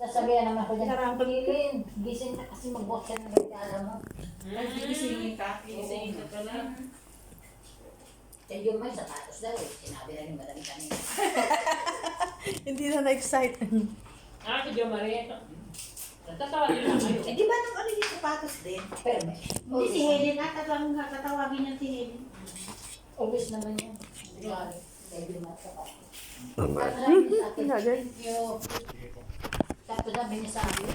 Sasabihan naman ako dyan, Kilin, gising na kasi mag-walk ka ng regala mo. Gigisingin ka? Gigisingin ka pala. Eh, yung may sapatos daw eh. Sinabi na ni Madam kanina. Hindi na na-excite. Si Jo Marie. Tatawagin lang kayo. Eh, di ba nung ano yung sapatos din? Pero may. Hindi si Helen at tatawagin niya si Helen. Obvious naman yun. Regalo. Baby na sapatos. Lagay. Tapos sabi niya sa akin,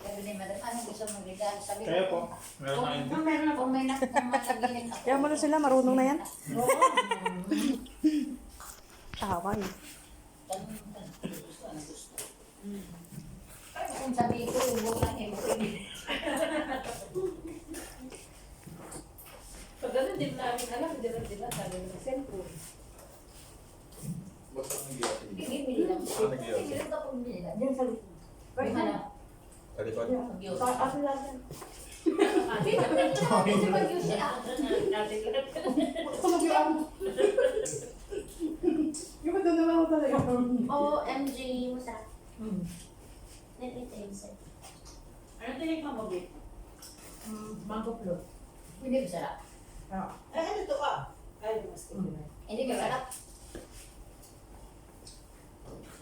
sabi ni Madam, anong gusto mong regalo? Sabi Kaya ko, po, meron na hindi. kung meron ako, may nakalagilin ako. Kaya mo na sila, marunong na yan. Oo. Tawag. Gusto, ano gusto. Kaya kung sabi ko, huwag lang eh, mapili. Pag ganun din namin alam, hindi rin din sabi ng cellphone. Basta hindi ako. Bili lang. Bili lang kapag bili lang. Diyan sa likod. May mana. Sa likod. Ako lang yan. Hindi mag-use siya. Yung ba doon naman ako talaga? OMG, masarap. Let me taste it. Ano tinig mo, Bobby? Mango float. Hindi masarap. Eh, ano to Ay, mas Hindi masarap.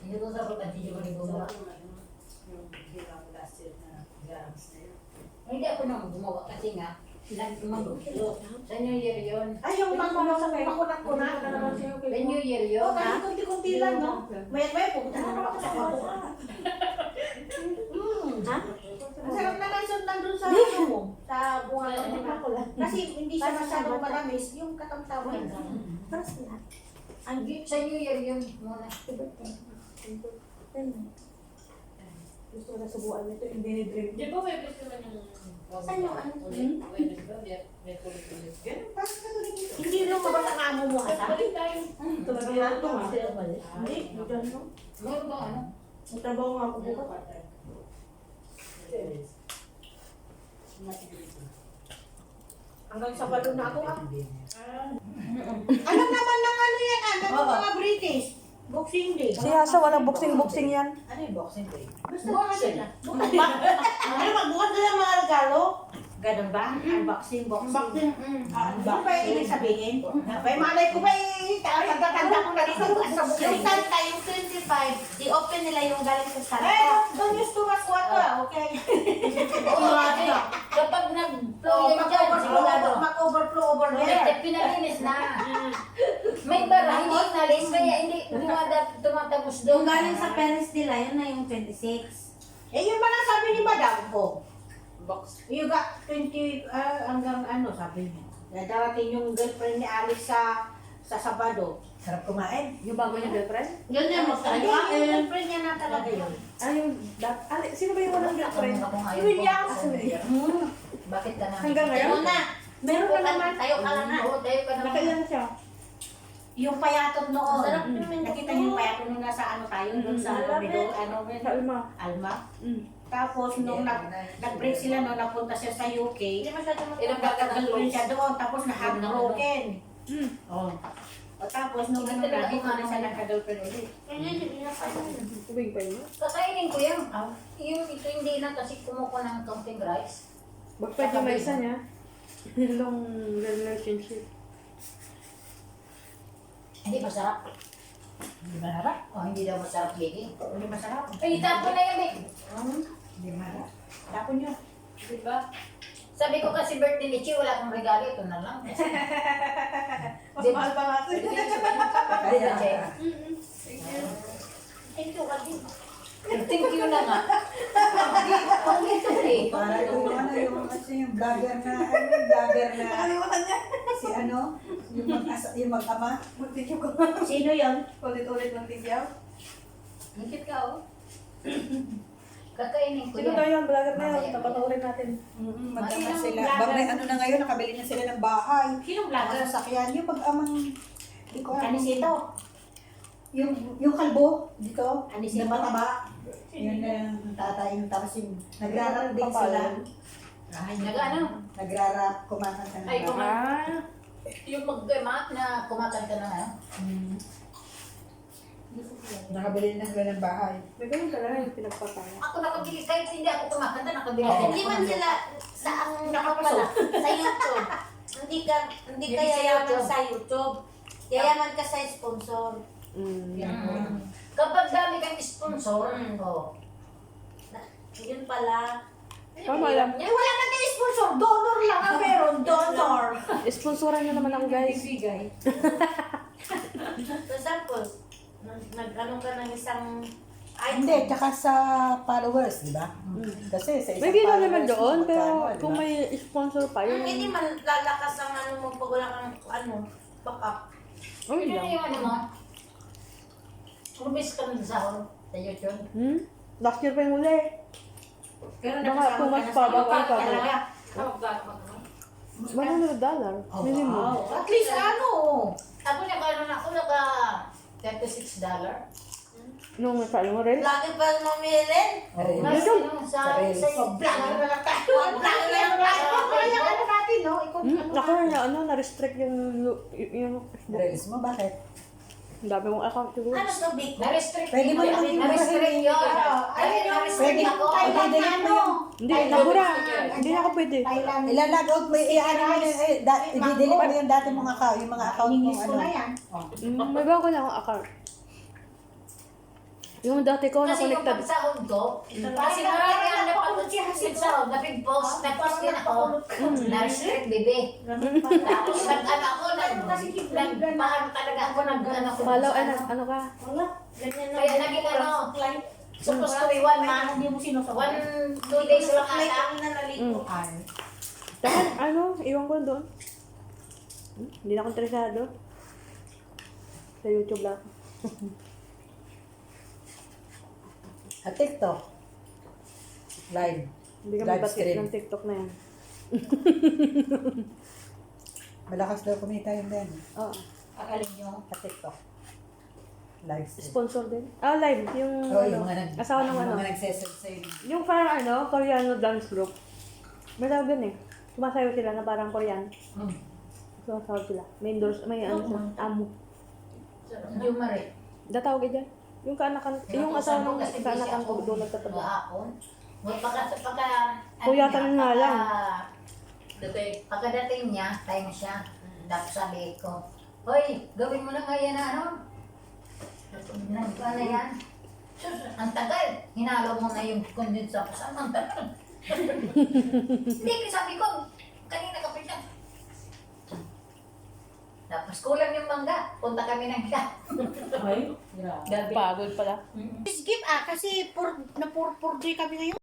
Hindi ko sa pagkatid yung gumawa. Yung ginawa last year na grams na yun. Hindi ako nang gumawa kasi nga, mag-kilo. Sa New Year yun. Ay, yung makunat-kunat na naman sa'yo. Sa New Year yun. Kasi kunti-kunti lang, no? Maya-maya, pupunta na naman ako sa bako. Ha? Ang sarap na nandun dun sa ano mo, sa bunga ng mga. Kasi hindi siya masyadong matamis, yung katamtaman. Paras na. Sa New Year yun muna. Gusto ko na subuan nito, yung dinidrink. Di ba may gusto naman yung... Saan yung ano? May kulit-kulit. Ganun, parang katulad nito. Hindi lang mabasa ang amo mo, asa? Balik tayo. Talaga yan ito ha. Hindi, dyan no. Meron ba ano? Ang trabaho nga ako bukas. Hanggang sa balon na ako Alam naman ng ano yan, ng mga British. Boxing Day. Si Hasa, walang boxing-boxing yan. Ano yung Boxing Day? Basta boxing. Bukas ba? Ano ba? Bukas na lang mga regalo? Ganun ba? Unboxing, boxing. Ano ba yung ibig sabihin? May malay ko ba tanda ko na dito sa boxing. Yung Santa, yung 25, di-open nila yung galing sa Santa. Eh, don't use too much water, okay? Kapag nag-flow yan dyan, sigurado. Mag-overflow over there. Pinalinis na. May bara, hindi inalis, kaya hindi tumatagos Yung doon. galing sa parents nila, yun na yung 26. Eh, yun ba lang sabi ni Madam ko? Box. You got 20, hanggang ano, sabi niya. Darating yung girlfriend ni Alex sa Sabado. Sarap kumain. Yung bago niya girlfriend? Yun na, Ay, magkakain. yung girlfriend niya na talaga yun. Ah, yung... Sino ba yung walang girlfriend? Bakit ka na? Hanggang ngayon? Yun na. Meron ka naman. Tayo ka lang na. Oo, tayo ka naman. Nakailan siya? Yung payatot noon. Sarap naman Nakita ito. niyo yung payatot nung nasa ano tayo, doon sa Middle, Sa Alma. Alma. Mm. Tapos nung nag-break sila noon, napunta siya sa UK. Hindi masyado Ilang bata ka Nag-girlfriend siya doon, tapos na-heartbroken. Mm. Oh. O tapos nung ano na, dito na siya nagka-girlfriend ulit. Tubig pa yun. Kakainin ko yan. Yung ito hindi na kasi kumuha ng counting rice. Bagpag yung may isa niya. Long relationship. Hindi masarap. Hindi masarap? O hindi daw masarap, baby. Hindi masarap. Ay, tapo na yan, baby. Hindi masarap. Tapon nyo. Di ba? Sabi ko kasi birthday ni Chi, wala akong regalo. Ito na lang. Mas mahal pa nga ito. Di ba, Che? Thank you, Adi. Thank you na nga. Ang ito eh. Para yung ano yung vlogger na Nakalimutan niya. si ano, yung mag-ama. Mag-thank ko. Sino yun? Ulit-ulit ng thank you. Ngikit ka, oh. Kakainin ko Sino yan. daw yun? Vlogger na yun. Papatuloy natin. Mag-ama Sinong sila. vlogger? May ano na ngayon, nakabili na sila ng bahay. Sinong Mga vlogger? sasakyan. Yung mag-amang, di ko alam. Anisito. Yung kalbo, dito, Anisito. na mataba. Yun ang tatay, tapos yung nagrarap din sila. Nag-ano? Nagrarap, kumakanta ng Ay, rap. Ah. Yung mag-mat na kumakanta na ano. Nakabili na sila ng bahay. May ganun talaga yung pinagpapala. Ako nakabili, kahit hindi ako kumakanta, nakabili. Hindi man sila sa ang nakapala sa YouTube. Hindi ka Hindi ka sa yayaman YouTube. sa YouTube. Yayaman ka sa sponsor. Kapag dami kang sponsor, oh, Yun pala. Tama lang. Eh, wala na kayo sponsor. Donor lang ang meron. Donor. Sponsoran nyo naman ako guys. Bigay. For example, nag-ano ka ng isang item. Hindi, tsaka sa followers, di ba? Kasi sa isang May ginawa followers, naman doon, pero magkano, di kung ba? may sponsor pa, yun. Hindi man lalakas ang ano mo pag wala kang backup. Oh, yun lang. yung ano mo. Umis ka ng sahod sa YouTube. Last year pa yung huli. Pero Baka 2 months pa, bago ang pagod. talaga. $100. Minimum. At least ano. Ako naka $36. Nung nasa mo rin. Lagi pa mamilin. Mas ano, Sa Reels. sa Vlog na lang tayo. Vlog na lang tayo. Kaya ano natin, no? Ako na-restrict yung Reels mo, bakit? ang dami mong account siguro. Ano to, Big? Na-restrict. Pwede mo naman yung Na-restrict yun. Ayun yung Na-restrict pwede- ako. Thailand na ano. Hindi, nabura. Hindi na ako pwede. Thailand. Ilalog out mo, i-ano mo yun, i-delete mo yung dati mong account, yung mga account mong Inis ko ano. na yan. May bago na akong account. Yung dati ko Kasi yung na-connected. pagsahod ko, kasi marami ang napag-sahod sahod, napig-post din ako, na-restrict, bebe. Tapos nag-ano ako, nagpahano talaga ako, nag-ano ko. Follow, ano ka? Wala. Ganyan na. Kaya naging ano, supposed to be 1 month, Hindi mo sinusunod. 2 days lang Apply ata. kami na naligo. Dahil, iwan ko doon. Hindi na ako interesado. Sa YouTube lang. At TikTok. Live. Hindi kami Live batik stream. ng TikTok na yan. Malakas daw kumita yun din. Oo. Akalin nyo. At TikTok. Live stream. Sponsor din. Live. Yung, Oh, yung mga nag- asawa ng yung ano. mga nagsesend sa'yo. Yung parang Koreano dance group. May tawag din eh. Sumasayaw sila na parang Korean. Sumasayaw sila. May ano siya, amo. Humor Datawag dyan. Yung kaanakan, yung asawa ng kaanakan ko doon nagtataba. Hapon. Pagka Kuyatan nga lang. Pagkadating niya, time siya. Tapos sabi ko, hoy, gawin mo na nga yan ano. Nagpa na yan. Sus, ang tagal. Hinalo mo na yung condense tapos ang tagal. Hindi, sabi ko, kanina ka pa siya. Tapos kulang yung mangga. Punta kami ng hiya. Ay, grabe. Pagod pala. Skip kasi na 4 day kami ngayon.